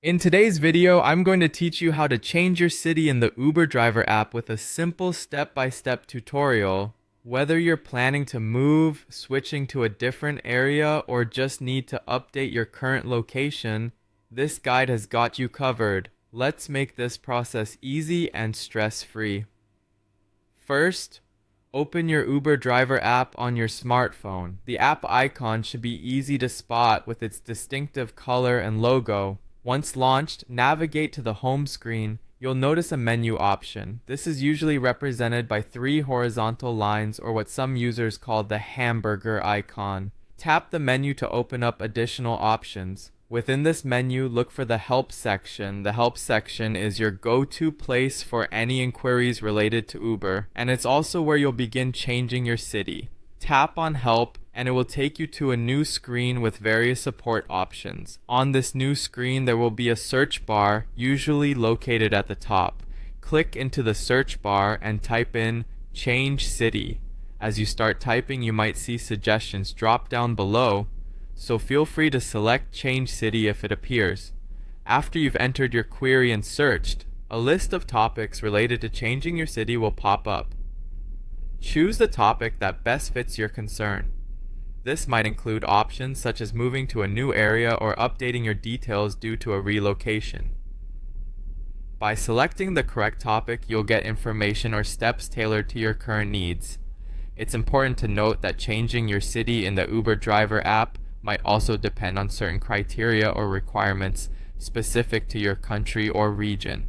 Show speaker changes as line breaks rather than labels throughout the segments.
In today's video, I'm going to teach you how to change your city in the Uber driver app with a simple step-by-step tutorial. Whether you're planning to move, switching to a different area, or just need to update your current location, this guide has got you covered. Let's make this process easy and stress-free. First, open your Uber driver app on your smartphone. The app icon should be easy to spot with its distinctive color and logo. Once launched, navigate to the home screen. You'll notice a menu option. This is usually represented by 3 horizontal lines, or what some users call the hamburger icon. Tap the menu to open up additional options. Within this menu, look for the Help section. The Help section is your go-to place for any inquiries related to Uber, and it's also where you'll begin changing your city. Tap on Help, and it will take you to a new screen with various support options. On this new screen, there will be a search bar, usually located at the top. Click into the search bar and type in Change City. As you start typing, you might see suggestions drop down below, so feel free to select Change City if it appears. After you've entered your query and searched, a list of topics related to changing your city will pop up. Choose the topic that best fits your concern. This might include options such as moving to a new area or updating your details due to a relocation. By selecting the correct topic, you'll get information or steps tailored to your current needs. It's important to note that changing your city in the Uber driver app might also depend on certain criteria or requirements specific to your country or region.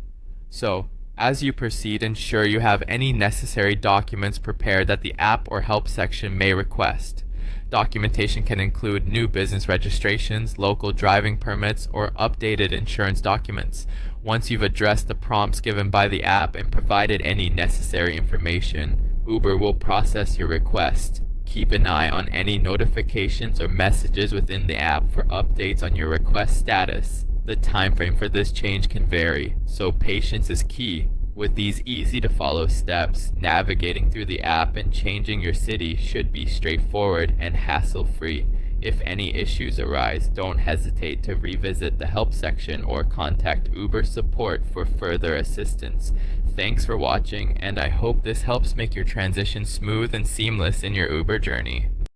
So, as you proceed, ensure you have any necessary documents prepared that the app or help section may request. Documentation can include new business registrations, local driving permits, or updated insurance documents. Once you've addressed the prompts given by the app and provided any necessary information, Uber will process your request. Keep an eye on any notifications or messages within the app for updates on your request status. The time frame for this change can vary, so patience is key. With these easy-to-follow steps, navigating through the app and changing your city should be straightforward and hassle-free. If any issues arise, don't hesitate to revisit the help section or contact Uber support for further assistance. Thanks for watching, and I hope this helps make your transition smooth and seamless in your Uber journey.